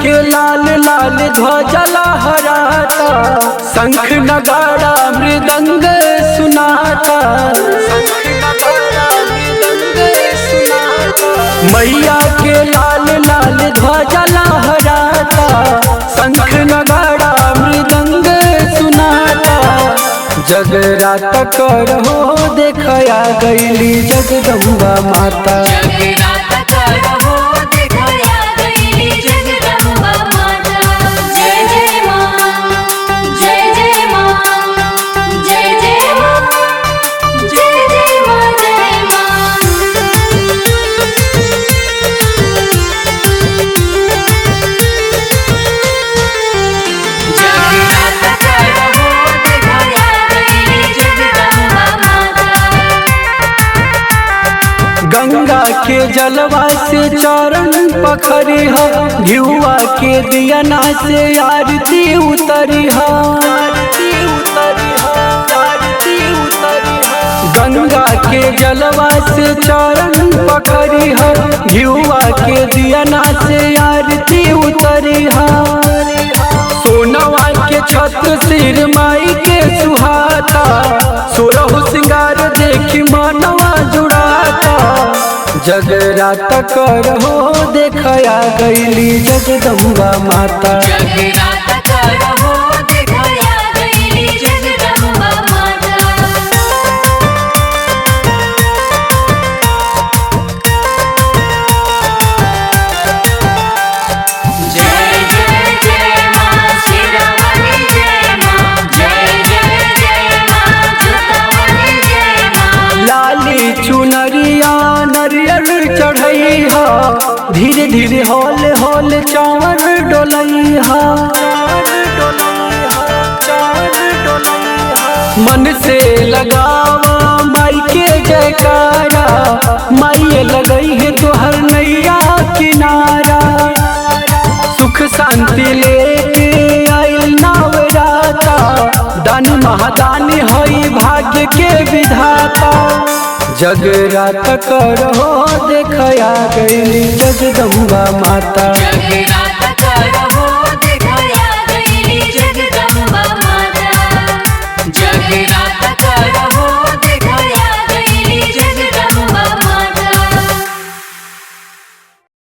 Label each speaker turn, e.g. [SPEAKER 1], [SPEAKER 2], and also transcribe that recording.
[SPEAKER 1] के लाल लाल ध्वजा लहराता, शंख नगाड़ा मृदंग सुनाता। मैया के लाल लाल ध्वजा लहराता, शंख नगाड़ा मृदंग सुनाता। जगराता करहो देखया गईली जगदम्बा माता।
[SPEAKER 2] जगराता करहो देखया गईली जगदम्बा माता। जय जय माँ, जय जय माँ, जय जय माँ, जय जय माँ, जय माँ। जगराता करहो देखया गईली जगदम्बा माता।
[SPEAKER 1] गंगा के जलवा से चरण पखरी हो, घिउआ के दियना से आरती उतरी हो। गंगा के जलवा से चरण पखरी हो, घिउआ के दियना से आरती उतरी हो। सोनवा के छत्र सिर माई के सुहाता, सोरहु सिंगार देखी मनवा जुड़ाता। जगराता करहो देखया गईली जगदम्बा माता।
[SPEAKER 2] जगराता करहो देखया गईली जगदम्बा माता। जय जय जय माँ शेरावाली, जय माँ। जय जय जय माँ जोतावाली, जय माँ।
[SPEAKER 1] लाली चुनरिया नरियर चढ़ई हा, धीरे धीरे हौल हौल चावर डोलई हा। मन से लगावा माई के जयकारा, माई लगई है तोहर नैया किनारा। सुख शांति लेके आइल नवराता, दानी महादानी हई भाग्य के विधाता। जगराता करहो देखया गईली जगदम्बा माता।
[SPEAKER 2] जगराता